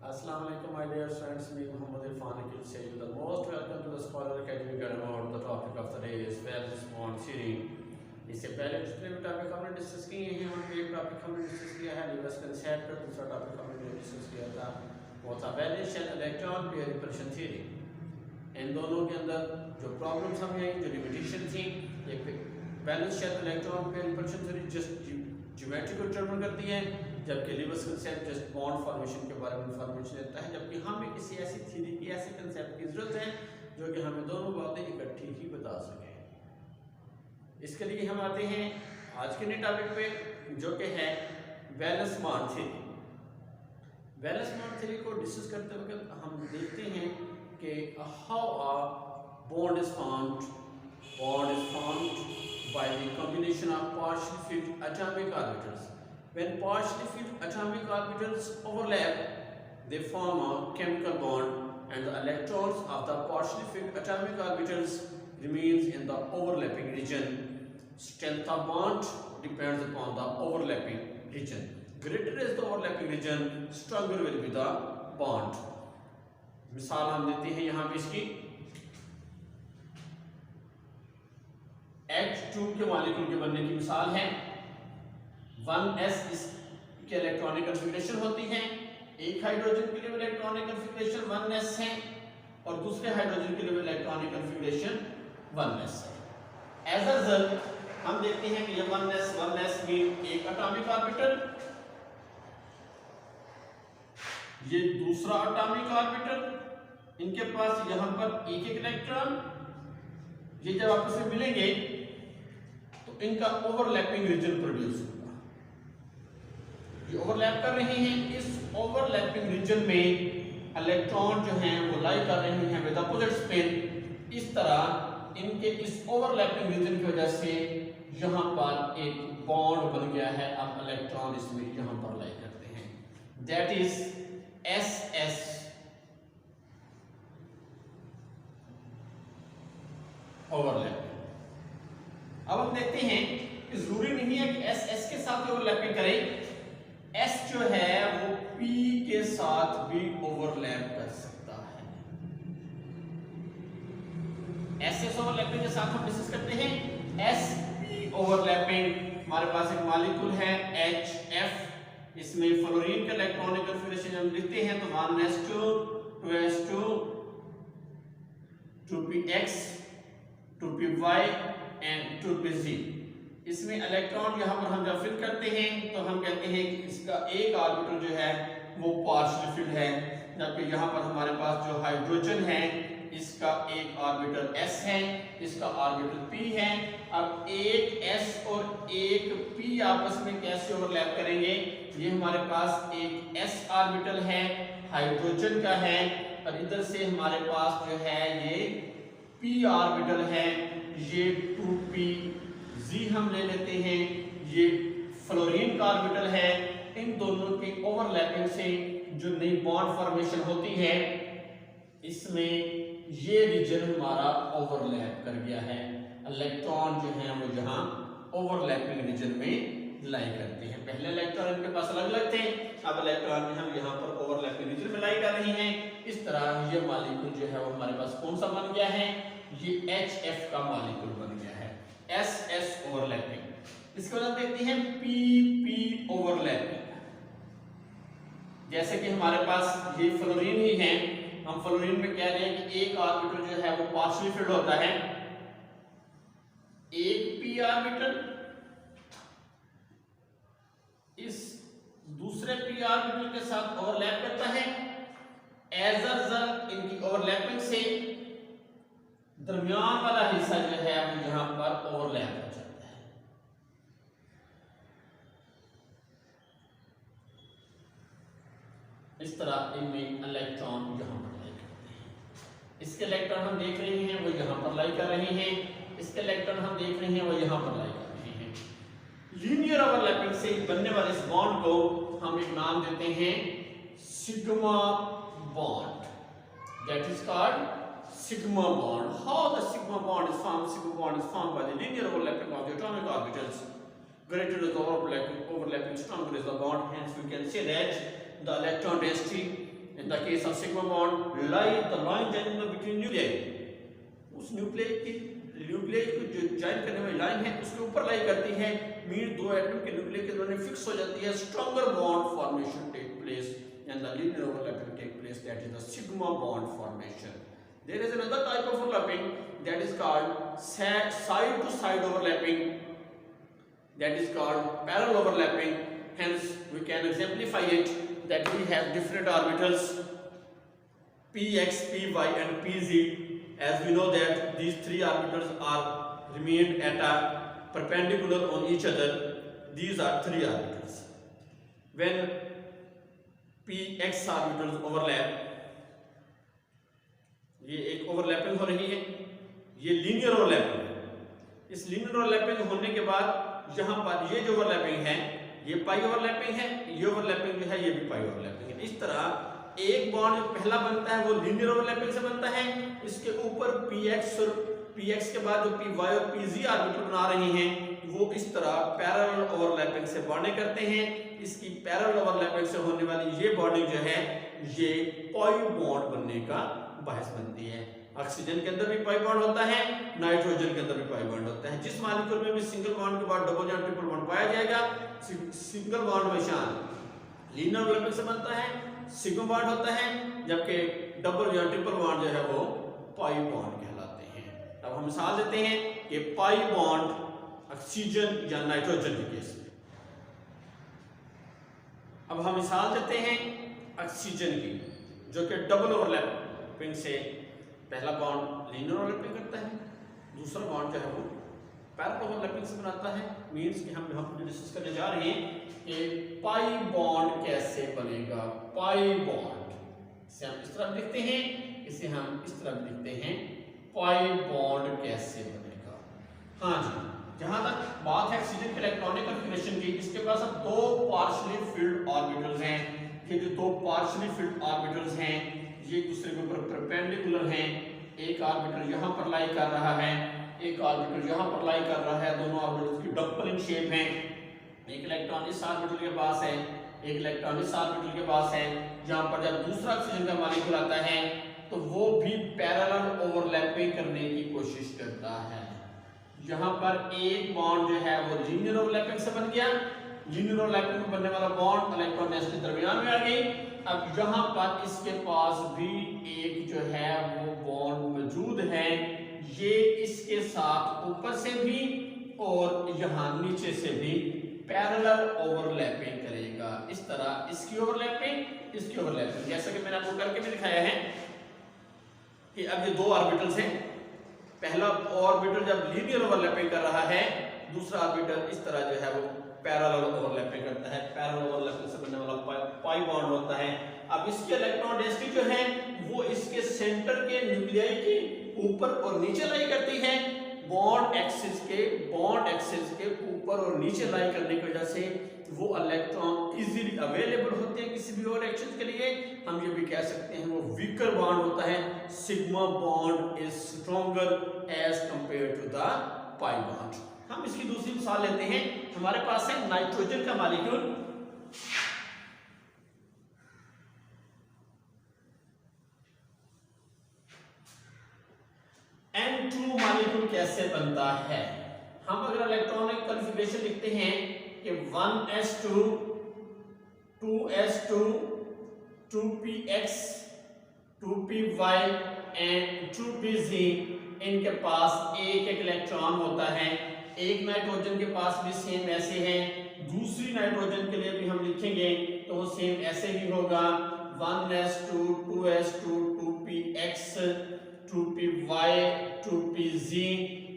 Assalamu alaikum, my dear friends. Me, Muhammad Irfan Akil, say you the most welcome to the Scholar Academy Academy. The topic of the day is Wellness on Series. इससे पहले जितने भी topic हमने discuss किए हैं उनमें एक topic हमने डिस्कस किया है लिबस कंसेप्ट, दूसरा टॉपिक हमने डिस्कस किया था वो था valence shell electron pair repulsion theory. इन दोनों के अंदर जो प्रॉब्लम्स हमें आई, जो लिमिटेशन थी, एक valence shell electron pair repulsion theory just geometry को डिटरमिन करती है, जबकि लिबस कंसेप्ट जस्ट बॉन्ड फॉर्मेशन के बारे में इंफॉर्मेशन देता है। जबकि हमें किसी ऐसी थ्योरी की, ऐसे कंसेप्ट की जरूरत है जो कि हमें दोनों बातें इकट्ठी ही बता सके। इसके लिए हम आते हैं आज के नए टॉपिक पे, जो कि है valence bond theory. Valence bond theory को डिस्कस करते वक्त हम देखते हैं कि how a bond is formed by the combination of partially filled atomic orbitals. When partially filled atomic orbitals overlap, they form a chemical bond and the electrons of the partially filled atomic orbitals remains in the overlapping region. Strength of bond depends upon the overlapping region. Greater is the overlapping region, stronger will be the bond. मिसाल हम देते हैं यहाँ पे इसकी H2 के molecule के बनने की मिसाल है। 1s इसकी इलेक्ट्रॉनिक कॉन्फ़िगरेशन होती है। एक हाइड्रोजन के लिए इलेक्ट्रॉनिक कॉन्फ़िगरेशन 1s है और दूसरे हाइड्रोजन के लिए इलेक्ट्रॉनिक कॉन्फ़िगरेशन 1s है। एज अ रिजल्ट हम देखते हैं कि ये 1s में एक एटॉमिक ऑर्बिटल, ये दूसरा एटॉमिक ऑर्बिटल, इनके पास यहां पर एक इलेक्ट्रॉन, ये जब आपस में मिलेंगे तो इनका ओवरलैपिंग रीजन प्रोड्यूस होगा। ये ओवरलैप कर रहे हैं, इस ओवरलैपिंग रीजन में इलेक्ट्रॉन जो हैं वो लाई कर रहे हैं विद अपोजिट स्पिन। इस तरह इनके इस ओवरलैपिंग रीजन की वजह से यहां पर एक बॉन्ड बन गया है। अब इलेक्ट्रॉन इसमें यहां पर लाई करते हैं, दैट इज SS ओवरलैपिंग। अब हम देखते हैं कि जरूरी नहीं है कि SS के साथ ओवरलैपिंग करें, S जो है वो P के साथ भी ओवरलैप कर सकता है। SS ओवरलैपिंग के साथ हम डिस्कस करते हैं SP ओवरलैपिंग। हमारे पास एक मॉलिक्यूल है HF, इसमें फ्लोरीन का इलेक्ट्रॉनिक कॉन्फ़िगरेशन हम लिखते हैं तो 1s2 2s2 2px 2py and 2pz। इसमें इलेक्ट्रॉन यहाँ पर हम जब फिल करते हैं तो हम कहते हैं कि इसका एक ऑर्बिटल जो है वो पार्शियली फिल्ड है, जबकि यहाँ पर हमारे पास जो हाइड्रोजन है इसका एक ऑर्बिटल s है, इसका ऑर्बिटल p है। अब एक s और एक p आपस में कैसे ओवरलैप करेंगे? ये हमारे पास एक s ऑर्बिटल है, हाइड्रोजन का है, और इधर से हमारे पास जो है ये p ऑर्बिटल है, ये 2pz हम ले लेते हैं, ये फ्लोरीन का ऑर्बिटल है। इन दोनों के ओवरलैपिंग से जो नई बॉन्ड फॉर्मेशन होती है इसमें ये रीजन हमारा ओवरलैप कर गया है। इलेक्ट्रॉन जो है वो यहाँ ओवरलैपिंग रीजन में लाई करते हैं। पहले इलेक्ट्रॉन इनके पास अलग अलग थे, अब इलेक्ट्रॉन में हम यहाँ पर ओवरलैपिंग रीजन में लाई कर रहे हैं। इस तरह ये मॉलिक्यूल जो है वो हमारे पास कौन सा बन गया है? ये HF का मॉलिक्यूल बन गया है, SS ओवरलैपिंग। इसके बाद देखते हैं PP ओवरलैपिंग। जैसे कि हमारे पास ये फ्लोरीन ही है, हम फ्लोरीन में कह रहे हैं कि एक ऑर्बिटल जो है वो पार्शियली फिल्ड होता है, एक p ऑर्बिटल इस दूसरे p ऑर्बिटल के साथ ओवरलैप करता है। एज अ रिजल्ट इनकी ओवरलैपिंग से दरमियान वाला हिस्सा जो है वो यहां पर ओवरलैप हो जाता है। इस तरह इनमें इलेक्ट्रॉन यहां पर लाई करते हैं। इसके इलेक्ट्रॉन हम देख रहे हैं वो यहां पर लाई कर रहे हैं, इसके इलेक्ट्रॉन हम देख रहे हैं वो यहां पर लाई कर रहे हैं। लीनियर ओवरलैपिंग से बनने वाले इस बॉन्ड को हम एक नाम देते हैं sigma bond, that is called sigma bond. How the sigma bond is formed? Sigma bond is formed by the linear overlapping of the atomic orbitals. Greater is the overlapping, stronger is the bond. Hence, we can say that the electron density In the case of sigma bond, the line joining between nuclei, उस nucleus को जो join करने वाली line है उसके ऊपर lie करती है, मीन दो एटम के न्यूक्लियस के दोनों फिक्स हो जाती है, stronger bond formation take place and the linear overlapping take place, that is the sigma bond formation. There is another type of overlapping that is called side to side overlapping, that is called parallel overlapping. Hence we can exemplify it that we have different orbitals px, py and pz. As we know that these three orbitals are remained at a perpendicular on each other. These are three orbitals. When px orbitals overlap, ये एक overlapping हो रही है, ये linear overlapping है. इस linear overlapping होने के बाद यहाँ पर ये जो ओवरलैपिंग है ये पाई ओवरलैपिंग है, ये ओवरलैपिंग जो है ये भी पाई ओवरलैपिंग है. इस तरह एक बॉन्ड जो पहला बनता है वो लीनियर ओवरलैपिंग से बनता है, इसके ऊपर px के बाद जो py और pz ऑर्बिटल बना रहे हैं वो इस तरह पैरेलल ओवरलैपिंग से बॉन्डिंग करते हैं. इसकी पैरेलल ओवरलैपिंग से होने वाली ये बॉन्डिंग जो है ये पाई बॉन्ड बनने का बायस बनती है. ऑक्सीजन के अंदर भी पाई बॉन्ड होता है, नाइट्रोजन के अंदर भी पाई बॉन्ड होता है. जिस मॉलिक्यूल में भी सिंगल बॉन्ड के बाद डबल या ट्रिपल बॉन्ड पाया जाएगा, सिंगल बॉन्ड हमेशा लीनियर ओवरलैपिंग से बनता है, सिग्मा बॉन्ड होता है, जबकि डबल या ट्रिपल बॉन्ड जो है वो पाई बॉन्ड कहलाते हैं. अब हम मिसाल देते हैं कि पाई बॉन्ड ऑक्सीजन या नाइट्रोजन के केस में. अब हम मिसाल देते हैं ऑक्सीजन की, जो कि डबल ओवरलैपिंग से पहला बॉन्ड लीनियर ओवरलैपिंग करता है, दूसरा बॉन्ड जो है वो पैरेलल ओवरलैपिंग से बनाता है. मींस कि हम यहाँ पर डिस्कस करने जा रहे हैं कि पाई बॉन्ड कैसे बनेगा. पाई बॉन्ड इसे हम इस तरह लिखते हैं, इसे हम इस तरह लिखते हैं, पाई बॉन्ड कैसे बनेगा. हाँ जी, जहां तक बात है ऑक्सीजन के इलेक्ट्रॉनिक कॉन्फ़िगरेशन की, इसके पास अब दो पार्शियली फिल्ड ऑर्बिटल्स हैं. ये जो दो पार्शियली फिल्ड ऑर्बिटल्स हैं ये एक दूसरे के ऊपर परपेंडिकुलर हैं. एक ऑर्बिटल यहाँ पर लाई कर रहा है, एक ऑर्बिटल यहाँ पर लाई कर रहा है. दोनों ऑर्बिटल्स की डबल इन शेप हैं. एक इलेक्ट्रॉन इस ऑर्बिटल के पास है, एक इलेक्ट्रॉन इस ऑर्बिटल के पास है. जहाँ पर जब दूसरा ऑक्सीजन का मॉलिक्यूल आता है तो वो भी पैरेलल ओवरलैपिंग करने की कोशिश करता है. यहाँ पर एक बॉन्ड जो है वो लीनियर ओवरलैपिंग से बन गया. लीनियर ओवरलैपिंग में बनने वाला बॉन्ड इलेक्ट्रॉन नेस्ट के दरमियान में आ गई. अब यहाँ पर इसके पास भी एक जो है वो बॉन्ड मौजूद है, ये इसके साथ ऊपर से भी और यहाँ नीचे से भी पैरेलल ओवरलैपिंग करेगा. इस तरह इसकी ओवरलैपिंग, इसकी ओवरलैपिंग, जैसा कि मैंने आपको करके भी दिखाया है कि अब ये दो ऑर्बिटल्स हैं. पहला ऑर्बिटल जब लीनियर ओवरलैपिंग कर रहा है, दूसरा ऑर्बिटल इस तरह जो है वो पैरेलल ओवरलैपिंग करता है. पैरेलल ओवरलैपिंग से बनने वाला पाई बॉन्ड होता है. अब इसके इलेक्ट्रॉन डेंसिटी जो है वो इसके सेंटर के न्यूक्लियाई के ऊपर और नीचे लाई करती है. बॉन्ड एक्सिस के ऊपर और नीचे लाई करने की वजह से वो इलेक्ट्रॉन इजीली अवेलेबल होते हैं किसी भी और एक्शन के लिए. हम ये भी कह सकते हैं वो वीकर बॉन्ड होता है. Sigma bond is stronger as compare to the pi bond. हम इसकी दूसरी मिसाल लेते हैं. हमारे पास है नाइट्रोजन का मॉलिक्यूल. N2 मॉलिक्यूल कैसे बनता है. हम अगर इलेक्ट्रॉनिक कॉन्फ़िगरेशन लिखते हैं कि 1s2 2s2 2px 2py and 2pz, इनके पास एक एक इलेक्ट्रॉन होता है. एक नाइट्रोजन के पास भी सेम ऐसे है, दूसरी नाइट्रोजन के लिए भी हम लिखेंगे तो वो सेम ऐसे ही होगा. 1s2 2s2 2px 2py 2pz,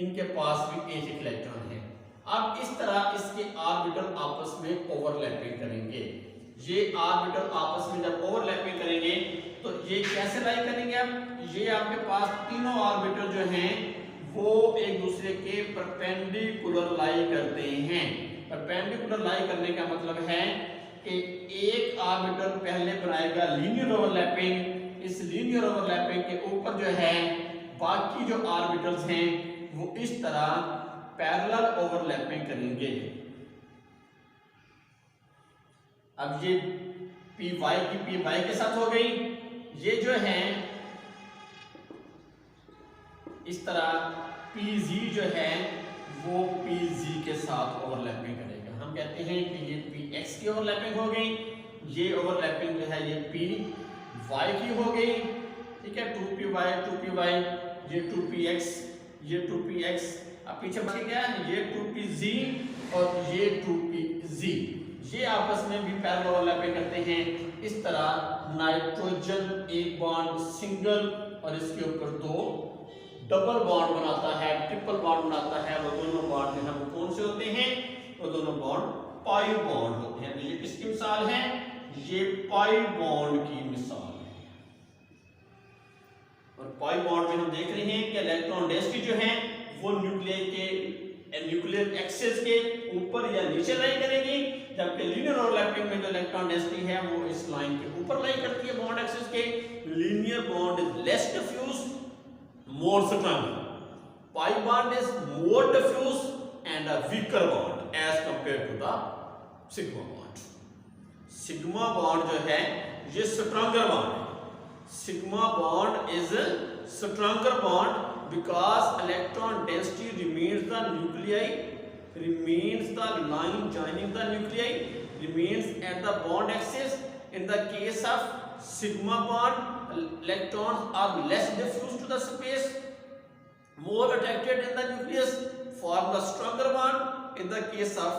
इनके पास भी एक एक इलेक्ट्रॉन है. अब इस तरह इसके ऑर्बिटल आपस में ओवरलैपिंग करेंगे. ये ऑर्बिटल आपस में जब ओवरलैपिंग करेंगे तो ये कैसे लाई करेंगे. अब ये आपके पास तीनों ऑर्बिटल जो हैं वो एक दूसरे के परपेंडिकुलर लाई करते हैं. परपेंडिकुलर लाई करने का मतलब है कि एक ऑर्बिटल पहले बनाएगा लीनियर ओवरलैपिंग. इस लीनियर ओवरलैपिंग के ऊपर जो है बाकी जो ऑर्बिटल्स हैं वो इस तरह पैरेलल ओवरलैपिंग करेंगे. अब ये पी वाई की पी वाई के साथ हो गई, ये जो है इस तरह पी जी जो है वो पी जी के साथ ओवरलैपिंग करेगा। हम कहते हैं कि ये पी एक्स की ओवरलैपिंग हो गई, ये ओवरलैपिंग जो है ये पी वाई की हो गई, ठीक है, 2py, ये 2px, ये 2px। अब पीछे बच गया ये 2pz और ये 2pz, ये आपस में भी पैरेलल ओवरलैपिंग करते हैं। इस तरह नाइट्रोजन एक बॉन्ड सिंगल और इसके ऊपर दो डबल बॉन्ड बनाता है, ट्रिपल बॉन्ड बनाता है। वो दोनों बॉन्ड जो है वो कौन से होते हैं? वो दोनों बॉन्ड पाई बॉन्ड होते हैं। तो ये किसकी मिसाल है? ये पाई बॉन्ड की मिसाल है। और पाई बॉन्ड में हम देख रहे हैं कि इलेक्ट्रॉन डेंसिटी जो है वो न्यूक्लियर एक्सिस के ऊपर या नीचे लाई करेगी, जबकि लीनियर ओवरलैपिंग में जो इलेक्ट्रॉन डेंसिटी है वो इस लाइन के ऊपर लाई करती है बॉन्ड एक्सिस के। Linear bond is less diffuse, more stronger. Pi bond is more diffuse and a weaker bond as compared to the sigma bond. Sigma bond जो है ये stronger bond है. Sigma bond is a stronger bond because electron density remains the nuclei, remains the line joining the nuclei, remains at the bond axis. In the case of sigma bond, electrons are less diffuse to the space, more attracted in the nucleus, form the stronger bond. In the case of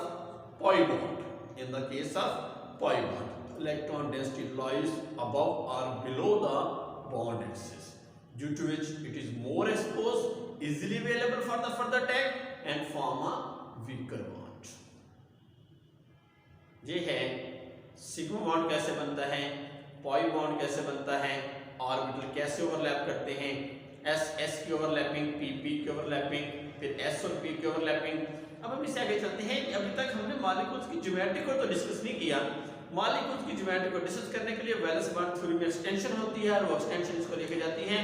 pi bond, electron density lies above or below the bond axis, due to which it is more exposed, easily available for the further attack and form a weaker bond. ये है sigma bond कैसे बनता है, pi bond कैसे बनता है, orbital कैसे overlap करते हैं, एस एस की ओवरलैपिंग, पी पी की ओवरलैपिंग, फिर एस और पी की ओवरलैपिंग। अब हम इससे आगे चलते हैं। अभी तक हमने मॉलिक्यूल्स की ज्योमेट्री को तो डिस्कस नहीं किया। मॉलिक्यूल्स की ज्योमेट्री को डिस्कस करने के लिए वैलेंस बॉन्ड थ्योरी में एक्सटेंशन होती है और वो एक्सटेंशन इसको लेके जाती है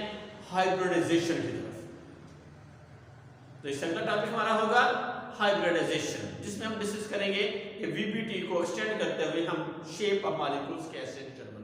हाइब्रिडाइजेशन की तरफ। तो इस अगला टॉपिक हमारा होगा हाइब्रिडाइजेशन, जिसमें हम डिस्कस करेंगे कि वीबीटी को एक्सटेंड करते हुए हम शेप ऑफ मॉलिक्यूल्स कैसे डिटरमाइन